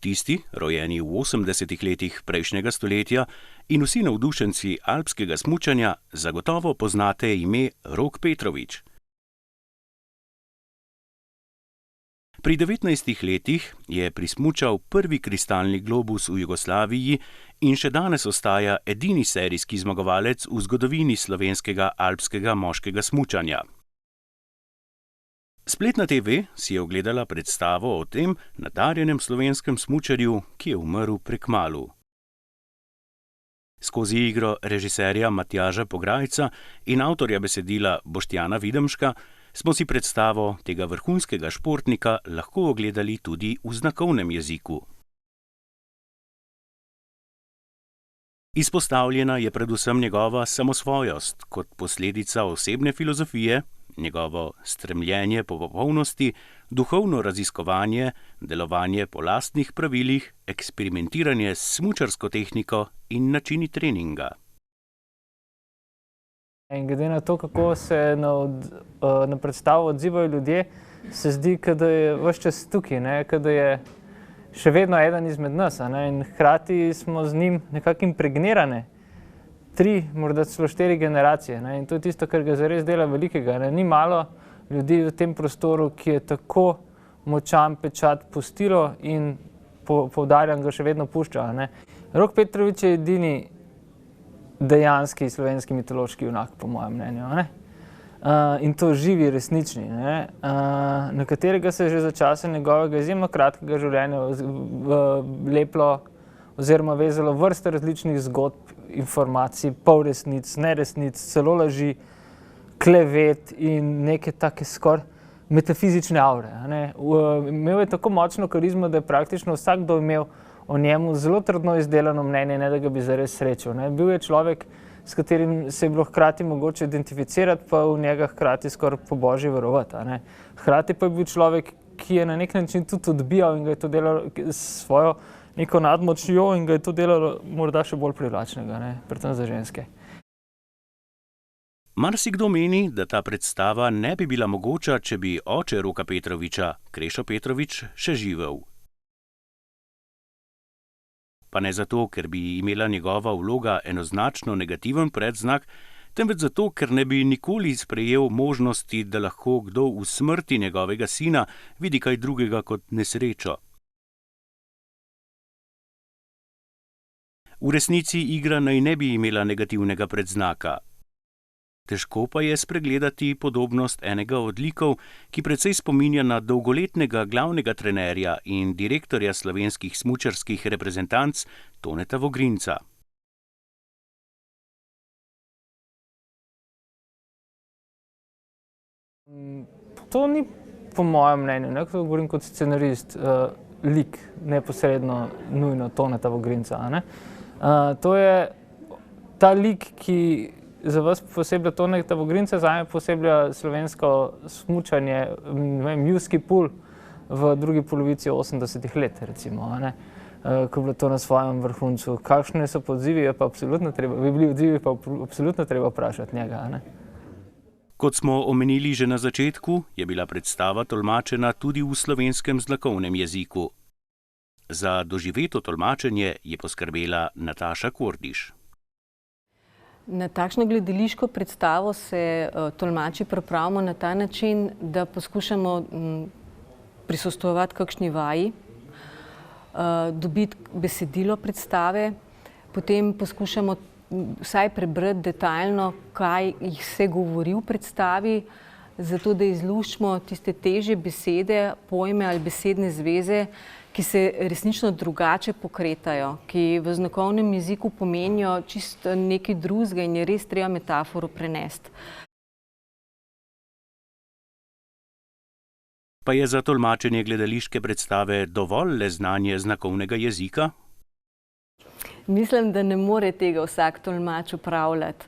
športisti, rojeni v 80. letih prejšnjega stoletja, in vsi navdušenci alpskega smučanja zagotovo poznate ime Rok Petrovič. Pri 19 letih je prismučal prvi kristalni globus v Jugoslaviji in še danes ostaja edini serijski zmagovalec v zgodovini slovenskega alpskega moškega smučanja. Spletna TV si je ogledala predstavo o tem nadarjenem slovenskem smučarju, ki je umrl prekmalu. Skozi igro režiserja Matjaža Pograjca in avtorja besedila Boštjana Videmška smo si predstavo tega vrhunskega športnika lahko ogledali tudi v znakovnem jeziku. Izpostavljena je predvsem njegova samosvojost kot posledica osebne filozofije, njegovo stremljenje po popolnosti, duhovno raziskovanje, delovanje po lastnih pravilih, eksperimentiranje s smučarsko tehniko in načini treninga. In glede na to, kako se na predstavo odzivajo ljudje, se zdi, da je ves čas tukaj, da je še vedno eden izmed nas. In hkrati smo z njim nekako impregnirane 3, morda celo 4 generacije. In to je tisto, kar ga zares dela velikega. Ni malo ljudi v tem prostoru, ki je tako močan pečat pustilo in poudarjam, ga še vedno pušča. Rok Petrovič je edini dejanski slovenski mitološki junak, po mojem mnenju. In to živi, resnični, na katerega se je že za časa njegovega izjemno kratkega življenja leplo oziroma vezalo vrste različnih zgodb, informacij, polresnic, neresnic, celo laži, klevet in neke take skoraj metafizične avre. Imel je tako močno karizmo, da je praktično vsakdo imel o njemu zelo trdno izdelano mnenje, ne da ga bi zares srečal. Bil je človek, s katerim se je bilo hkrati mogoče identificirati, pa v njega hkrati skoraj po božji verovati. Hkrati pa je bil človek, ki je na nek način tudi odbijal in ga je to delalo s svojo neko nadmočjo in ga je to delalo morda še bolj privlačnega, predvsem za ženske. Marsikdo meni, da ta predstava ne bi bila mogoča, če bi oče Roka Petroviča, Krešo Petrovič, še živel. Pa ne zato, ker bi imela njegova vloga enoznačno negativen predznak, temveč zato, ker ne bi nikoli sprejel možnosti, da lahko kdo v smrti njegovega sina vidi kaj drugega kot nesrečo. V resnici igra naj ne bi imela negativnega predznaka. Težko pa je spregledati podobnost enega od likov, ki precej spominja na dolgoletnega glavnega trenerja in direktorja slovenskih smučarskih reprezentanc Toneta Vogrinca. To ni po mojem mnenju, ko govorim kot scenarist, lik neposredno nujno Toneta Vogrinca. To je ta lik, ki za vas poseblja Toneta Vogrinca, zame poseblja slovensko smučanje, Mjuski pul v drugi polovici 80. let, recimo, ko je bilo to na svojem vrhuncu. Kakšne so odzivi, bi bili odzivi, pa absolutno treba vprašati njega. Kot smo omenili že na začetku, je bila predstava tolmačena tudi v slovenskem znakovnem jeziku. Za doživeto tolmačenje je poskrbela Nataša Kordiš. Na takšno gledališko predstavo se tolmači pripravimo na ta način, da poskušamo prisostvovati kakšni vaji, dobiti besedilo predstave, potem poskušamo vsaj prebrati detaljno, kaj se govori v predstavi, zato da izluščimo tiste težje besede, pojme ali besedne zveze, ki se resnično drugače pokretajo, ki v znakovnem jeziku pomenijo čisto nekaj drugega in je res treba metaforo prenesti. Pa je za tolmačenje gledališke predstave dovolj le znanje znakovnega jezika? Mislim, da ne more tega vsak tolmač opravljati.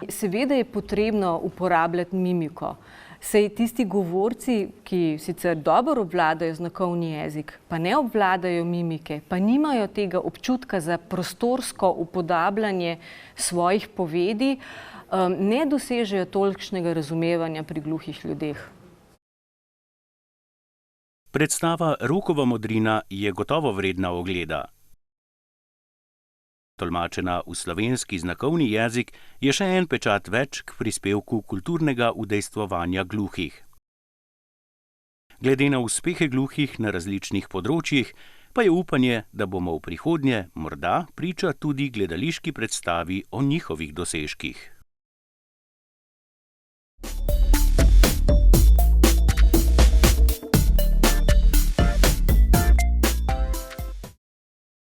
Seveda je potrebno uporabljati mimiko. Saj tisti govorci, ki sicer dobro obvladajo znakovni jezik, pa ne obvladajo mimike, pa nimajo tega občutka za prostorsko upodabljanje svojih povedi, ne dosežejo tolikšnega razumevanja pri gluhih ljudeh. Predstava Rokova modrina je gotovo vredna ogleda. Tolmačena v slovenski znakovni jezik je še en pečat več k prispevku kulturnega udejstvovanja gluhih. Glede na uspehe gluhih na različnih področjih, pa je upanje, da bomo v prihodnje morda priča tudi gledališki predstavi o njihovih dosežkih.